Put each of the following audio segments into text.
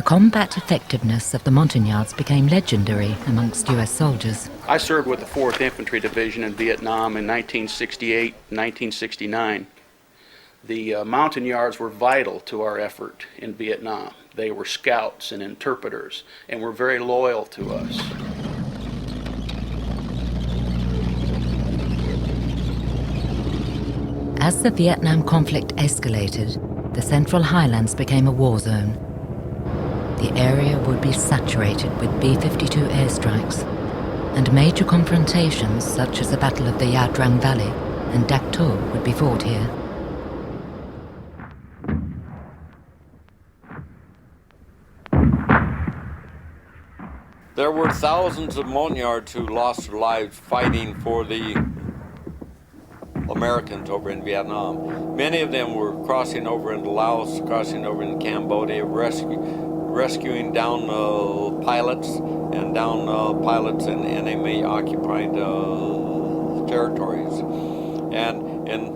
combat effectiveness of the Montagnards became legendary amongst US soldiers. I served with the 4th Infantry Division in Vietnam in 1968, 1969. The Montagnards were vital to our effort in Vietnam. They were scouts and interpreters and were very loyal to us. As the Vietnam conflict escalated, the Central Highlands became a war zone. The area would be saturated with B-52 airstrikes, and major confrontations such as the Battle of the Nha Trang Valley and Dak To would be fought here. There were thousands of Montagnards who lost their lives fighting for the Americans over in Vietnam. Many of them were crossing over into Laos, crossing over into Cambodia, rescuing down pilots and down pilots in enemy-occupied territories. And in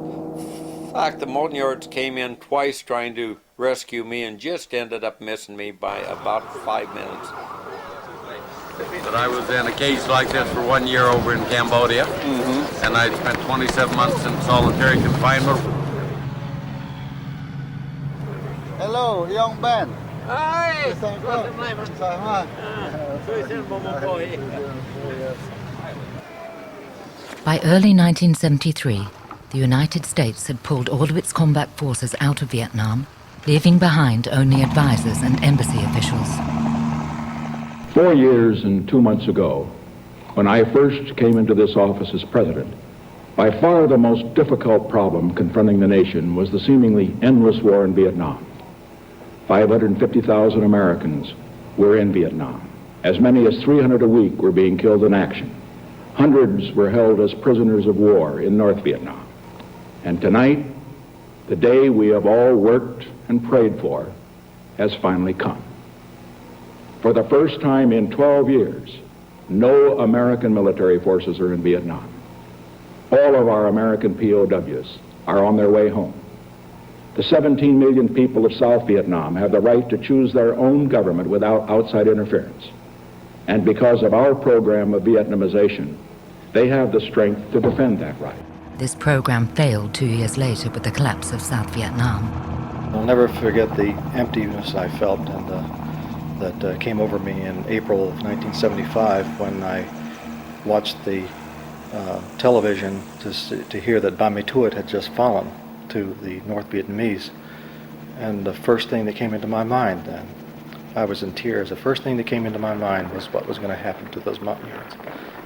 fact, the Montagnards came in twice trying to rescue me and just ended up missing me by about 5 minutes. But I was in a cage like this for 1 year over in Cambodia, and I spent 27 months in solitary confinement. Hello, young man. Hi! By early 1973, the United States had pulled all of its combat forces out of Vietnam, leaving behind only advisors and embassy officials. 4 years and 2 months ago, when I first came into this office as president, by far the most difficult problem confronting the nation was the seemingly endless war in Vietnam. 550,000 Americans were in Vietnam. As many as 300 a week were being killed in action. Hundreds were held as prisoners of war in North Vietnam. And tonight, the day we have all worked and prayed for has finally come. For the first time in 12 years, no American military forces are in Vietnam. All of our American POWs are on their way home. The 17 million people of South Vietnam have the right to choose their own government without outside interference. And because of our program of Vietnamization, they have the strength to defend that right. This program failed 2 years later with the collapse of South Vietnam. I'll never forget the emptiness I felt and that came over me in April of 1975 when I watched the television to hear that Ban My Thuot had just fallen to the North Vietnamese. And the first thing that came into my mind then, I was in tears, the first thing that came into my mind was what was going to happen to those Montagnards.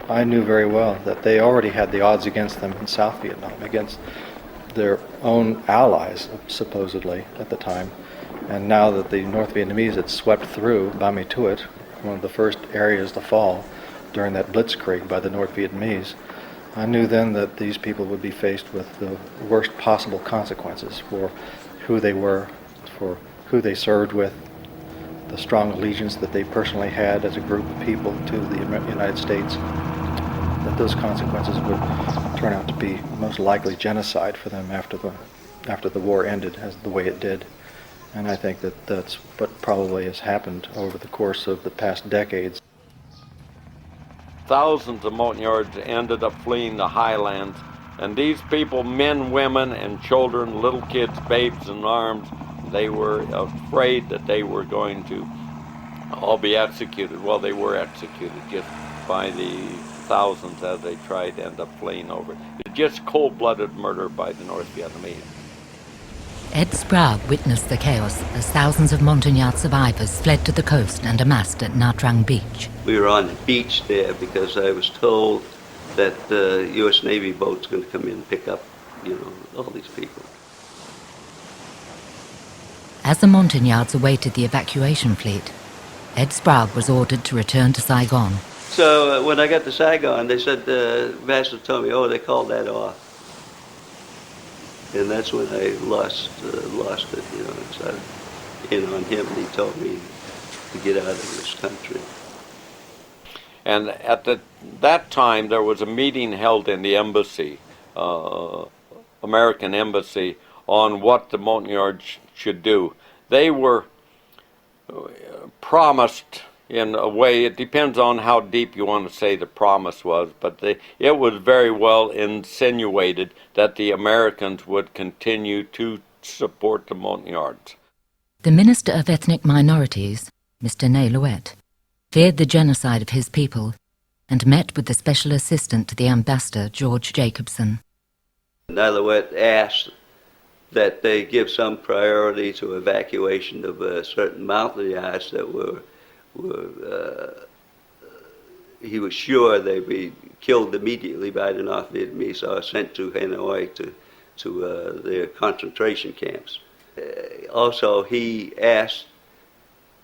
I knew very well that they already had the odds against them in South Vietnam, against their own allies, supposedly, at the time. And now that the North Vietnamese had swept through Ban My Thuot, one of the first areas to fall during that blitzkrieg by the North Vietnamese, I knew then that these people would be faced with the worst possible consequences for who they were, for who they served with, the strong allegiance that they personally had as a group of people to the United States, that those consequences would turn out to be most likely genocide for them after the war ended as the way it did. And I think that that's what probably has happened over the course of the past decades. Thousands of Montagnards ended up fleeing the highlands, and these people, men, women, and children, little kids, babes in arms, they were afraid that they were going to all be executed. Well, they were executed just by the thousands as they tried to end up fleeing over. It's just cold-blooded murder by the North Vietnamese. Ed Sprague witnessed the chaos as thousands of Montagnard survivors fled to the coast and amassed at Nha Trang Beach. We were on the beach there because I was told that the U.S. Navy boat's going to come in and pick up, all these people. As the Montagnards awaited the evacuation fleet, Ed Sprague was ordered to return to Saigon. So when I got to Saigon, they said, the master told me, they called that off. And that's when I lost it, So, on him, and he told me to get out of this country. And at that time, there was a meeting held in the embassy, American embassy, on what the Montagnards should do. They were promised in a way. It depends on how deep you want to say the promise was, but it was very well insinuated that the Americans would continue to support the Montagnards. The Minister of Ethnic Minorities, Mr. Ney-Louet, feared the genocide of his people and met with the Special Assistant to the Ambassador, George Jacobson. Ney-Louet asked that they give some priority to evacuation of certain Montagnards that he was sure they'd be killed immediately by the North Vietnamese or sent to Hanoi to their concentration camps. Also, he asked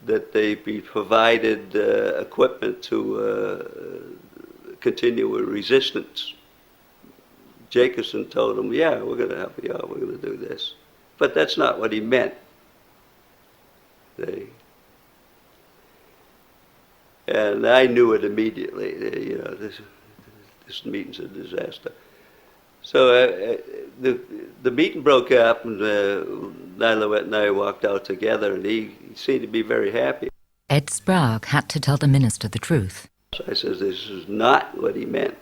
that they be provided equipment to continue with resistance. Jacobson told him, yeah, we're going to help you out, we're going to do this. But that's not what he meant. And I knew it immediately. This meeting's a disaster. So the meeting broke up, and Ney-Louet and I walked out together, and he seemed to be very happy. Ed Sprague had to tell the minister the truth. So I said, this is not what he meant.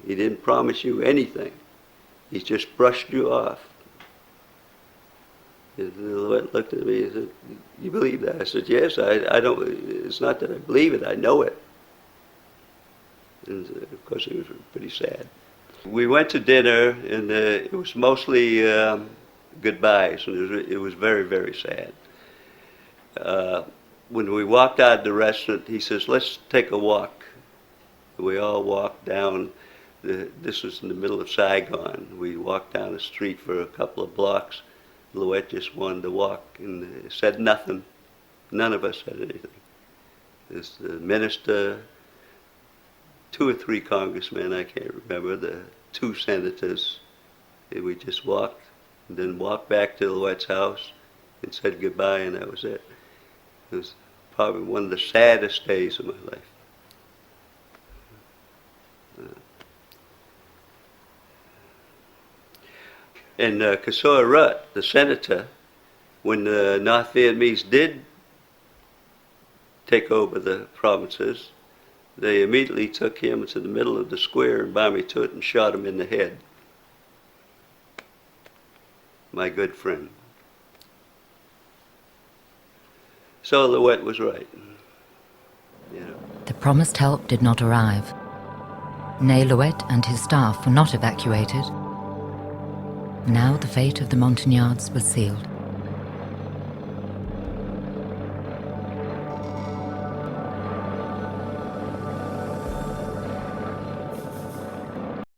He didn't promise you anything. He just brushed you off. Ney-Louet looked at me and said, you believe that? I said, yes, I don't, it's not that I believe it, I know it. And of course, he was pretty sad. We went to dinner, and it was mostly goodbyes, and it was very, very sad. When we walked out of the restaurant, he says, let's take a walk. We all walked down. This was in the middle of Saigon. We walked down the street for a couple of blocks. Louet just wanted to walk and said nothing. None of us said anything. There's the minister, 2 or 3 congressmen, I can't remember, the 2 senators. And we just walked, and then walked back to Louet's house and said goodbye, and that was it. It was probably one of the saddest days of my life. And Kasor Rut, the senator, when the North Vietnamese did take over the provinces, they immediately took him to the middle of the square in Bami Tut and shot him in the head. My good friend. So Louet was right. The promised help did not arrive. Ney-Louet and his staff were not evacuated. Now the fate of the Montagnards was sealed.